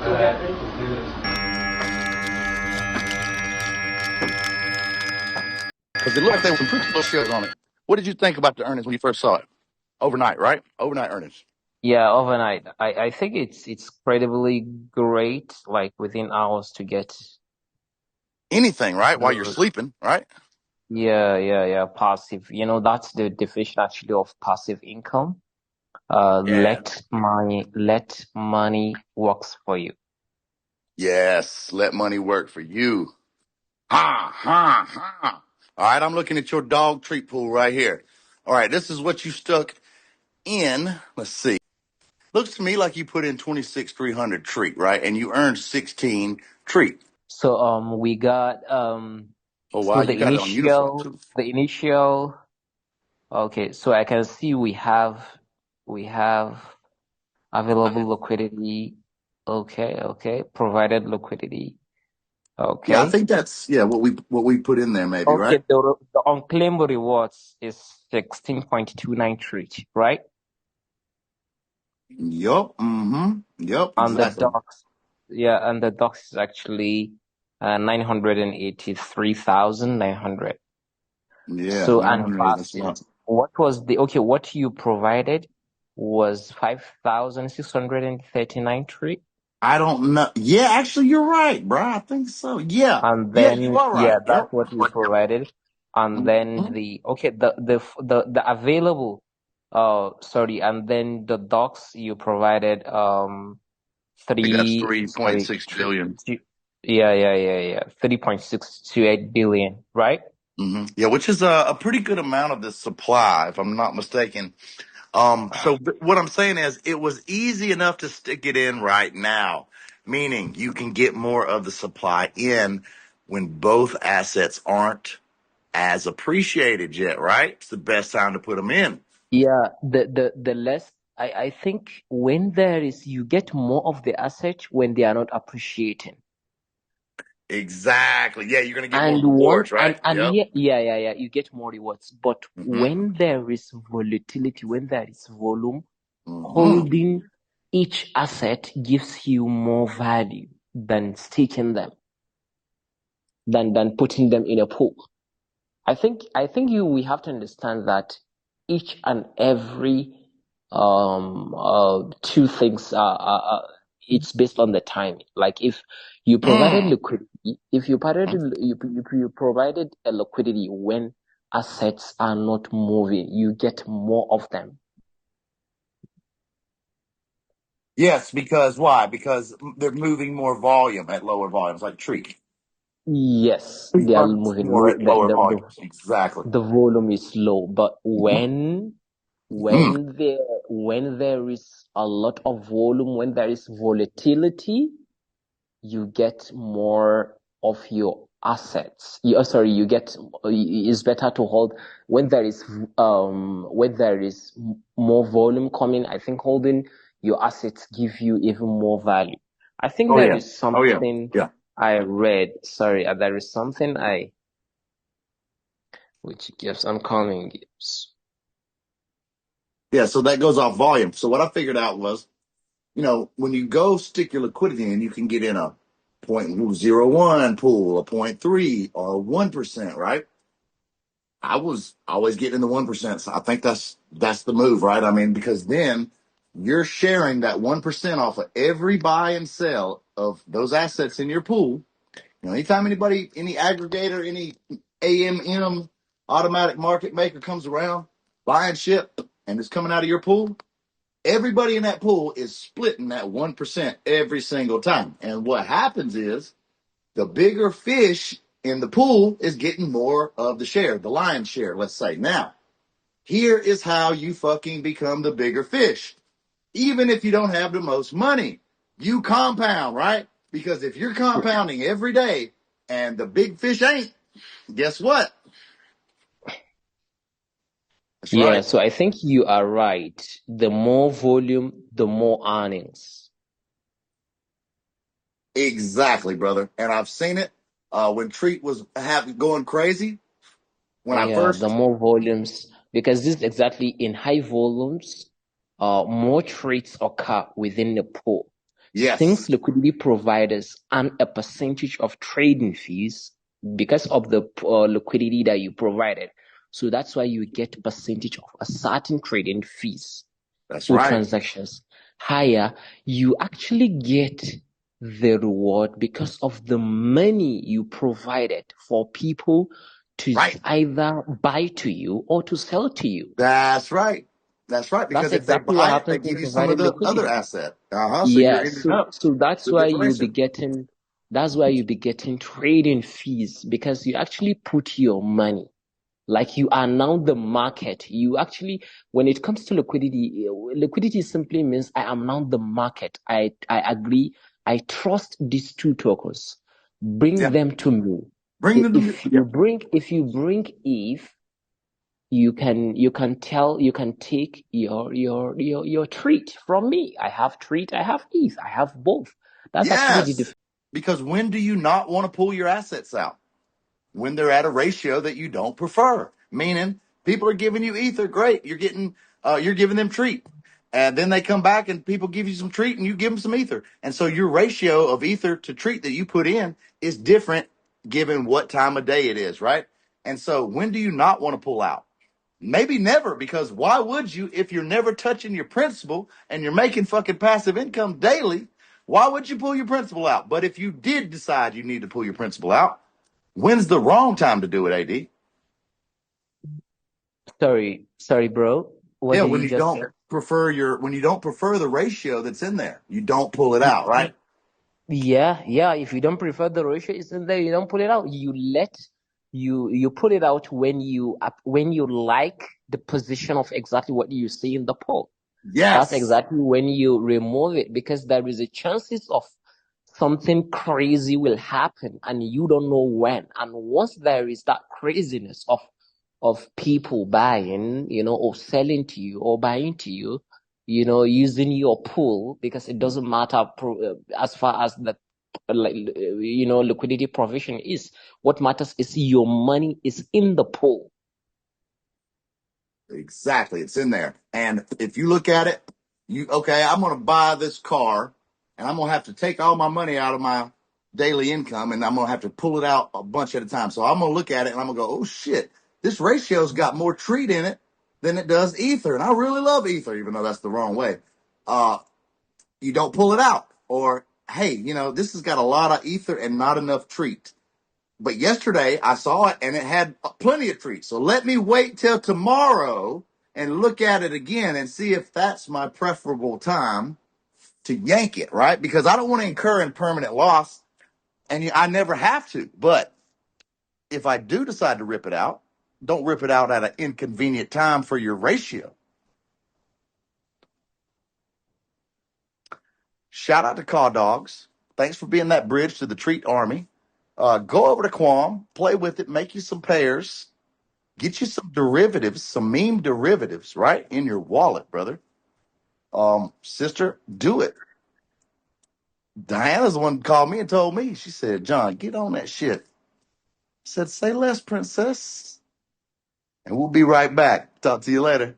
Because it looked like there were some pretty low shares on it. What did you think about the earnings when you first saw it? Overnight, right? Overnight earnings. Yeah, overnight. I think it's incredibly great, like within hours to get Anything, right? While you're the sleeping, right? yeah, passive. That's the definition actually of passive income. Yeah. Let money works for you. Yes. Let money work for you. Ha, ha, ha. All right. I'm looking at your dog treat pool right here. All right. This is what you stuck in. Let's see. Looks to me like you put in 26,300 treat, right? And you earned 16 treat. So we got Oh, wow. so You got it on Uniswap too. the initial okay, so I can see we have available liquidity. Okay, provided liquidity. Yeah. I Okay. think that's, yeah, what we put in there maybe, Okay, right? the unclaimed rewards is 16.293, right? Yup. Mm-hmm. Yup. And the Exactly. docs, yeah, and the docs is actually 983,900. Yeah. So, and 980. That's fasting, not. what you provided was 5,639 tree. I don't know. Yeah, actually, you're right, bro. I think so. Yeah. And Yeah, you then, are yeah, right. that's Yep. what you provided. And then Mhm. the available, sorry, and then the docs you provided, I think that's three, sorry, 3.6 billion. yeah, 3.628 billion, right? Yeah, which is a pretty good amount of the supply, if I'm not mistaken. What I'm saying is it was easy enough to stick it in right now, meaning you can get more of the supply in when both assets aren't as appreciated yet, right? It's the best time to put them in. Yeah, the less I think when there is you get more of the asset when they are not appreciating. Exactly. Yeah, you're gonna get more And one rewards, right? and Yep. yeah, you get more rewards. But hmm when there is volatility, when there is volume, hmm holding each asset gives you more value than staking them, than putting them in a pool. I think you we have to understand that each and every two things it's based on the time. Like if you provided Mm. liquidity, if you provided a liquidity when assets are not moving, you get more of them. Yes, because why? Because they're moving more volume at lower volumes, like treat. Yes, Treat they are runs moving more low. at lower volumes. Exactly. The volume is low, but hmm hmm when there is a lot of volume, when there is volatility, you get more of your assets. You get it's better to hold when there is more volume coming. I think holding your assets give you even more value. I think Oh there yeah. is Oh yeah. something Yeah. I read. Sorry, there is something I which gives uncommon gives. Yeah. So that goes off volume. So what I figured out was, when you go stick your liquidity in, you can get in a 0.01 pool, a point 0.3, or 1%, right? I was always getting in the 1%. So I think that's the move, right? I mean, because then you're sharing that 1% off of every buy and sell of those assets in your pool. Anytime any aggregator, any AMM automatic market maker comes around, buying ship and it's coming out of your pool, everybody in that pool is splitting that 1% every single time. And what happens is the bigger fish in the pool is getting more of the share, the lion's share, let's say. Now, here is how you fucking become the bigger fish. Even if you don't have the most money, you compound, right? Because if you're compounding every day and the big fish ain't, guess what? That's Yeah, right. so I think you are right. The more volume, the more earnings. Exactly, brother. And I've seen it when Treat was going crazy. When I Yeah, the first, more volumes, because this is exactly in high volumes, more trades occur within the pool. Yes, Since liquidity providers earn a percentage of trading fees because of the liquidity that you provided, so that's why you get percentage of a certain trading fees that's or right. transactions higher. You actually get the reward because of the money you provided for people to Right. either buy to you or to sell to you. That's right. That's right. That's Because if they exactly what buy it, they happens give in you some of providing the other liquidity. asset. Uh-huh. So you're Yeah, ending so up so that's with why you'll be differential. getting trading fees because you actually put your money. Like you are now the market. You actually, when it comes to liquidity, liquidity simply means I am now the market. I agree. I trust these two tokens. Bring Yeah. them to me. Bring them to me. Yeah. If you bring ETH, you can take your treat from me. I have treat, I have ETH, I have both. That's actually the Yes. difference. Because when do you not want to pull your assets out? When they're at a ratio that you don't prefer. Meaning people are giving you ether, great. You're giving them treat. And then they come back and people give you some treat and you give them some ether. And so your ratio of ether to treat that you put in is different given what time of day it is, right? And so when do you not want to pull out? Maybe never, because why would you if you're never touching your principal and you're making fucking passive income daily? Why would you pull your principal out? But if you did decide you need to pull your principal out, when's the wrong time to do it, AD? Sorry, bro. What Yeah, did you just say? when you don't prefer the ratio that's in there, you don't pull it out, right? Yeah. If you don't prefer the ratio isn't there, you don't put it out. You put it out when you like the position of exactly what you see in the poll. That's Yes, exactly when you remove it because there is a chances of something crazy will happen and you don't know when. And once there is that craziness of people buying, or selling to you or buying to you, using your pool because it doesn't matter as far as the liquidity provision is. What matters is your money is in the pool. exactly. It's in there. And if you look at it, okay, I'm going to buy this car and I'm going to have to take all my money out of my daily income and I'm going to have to pull it out a bunch at a time. So I'm going to look at it and I'm going to go, oh shit, this ratio's got more treat in it than it does ether. And I really love ether, even though that's the wrong way. Uh, you don't pull it out. Or, hey, this has got a lot of ether and not enough treat. But yesterday I saw it and it had plenty of treats. So let me wait till tomorrow and look at it again and see if that's my preferable time to yank it, right? Because I don't want to incur in permanent loss and I never have to. But if I do decide to rip it out, don't rip it out at an inconvenient time for your ratio. Shout out to Caw Dogs. Thanks for being that bridge to the treat army. Go over to Quam, play with it, make you some pairs, get you some derivatives, some meme derivatives, right in your wallet, brother. Sister, do it. Diana's the one who called me and told me. She said, "John, get on that shit." I said, "Say less, princess." And we'll be right back. Talk to you later.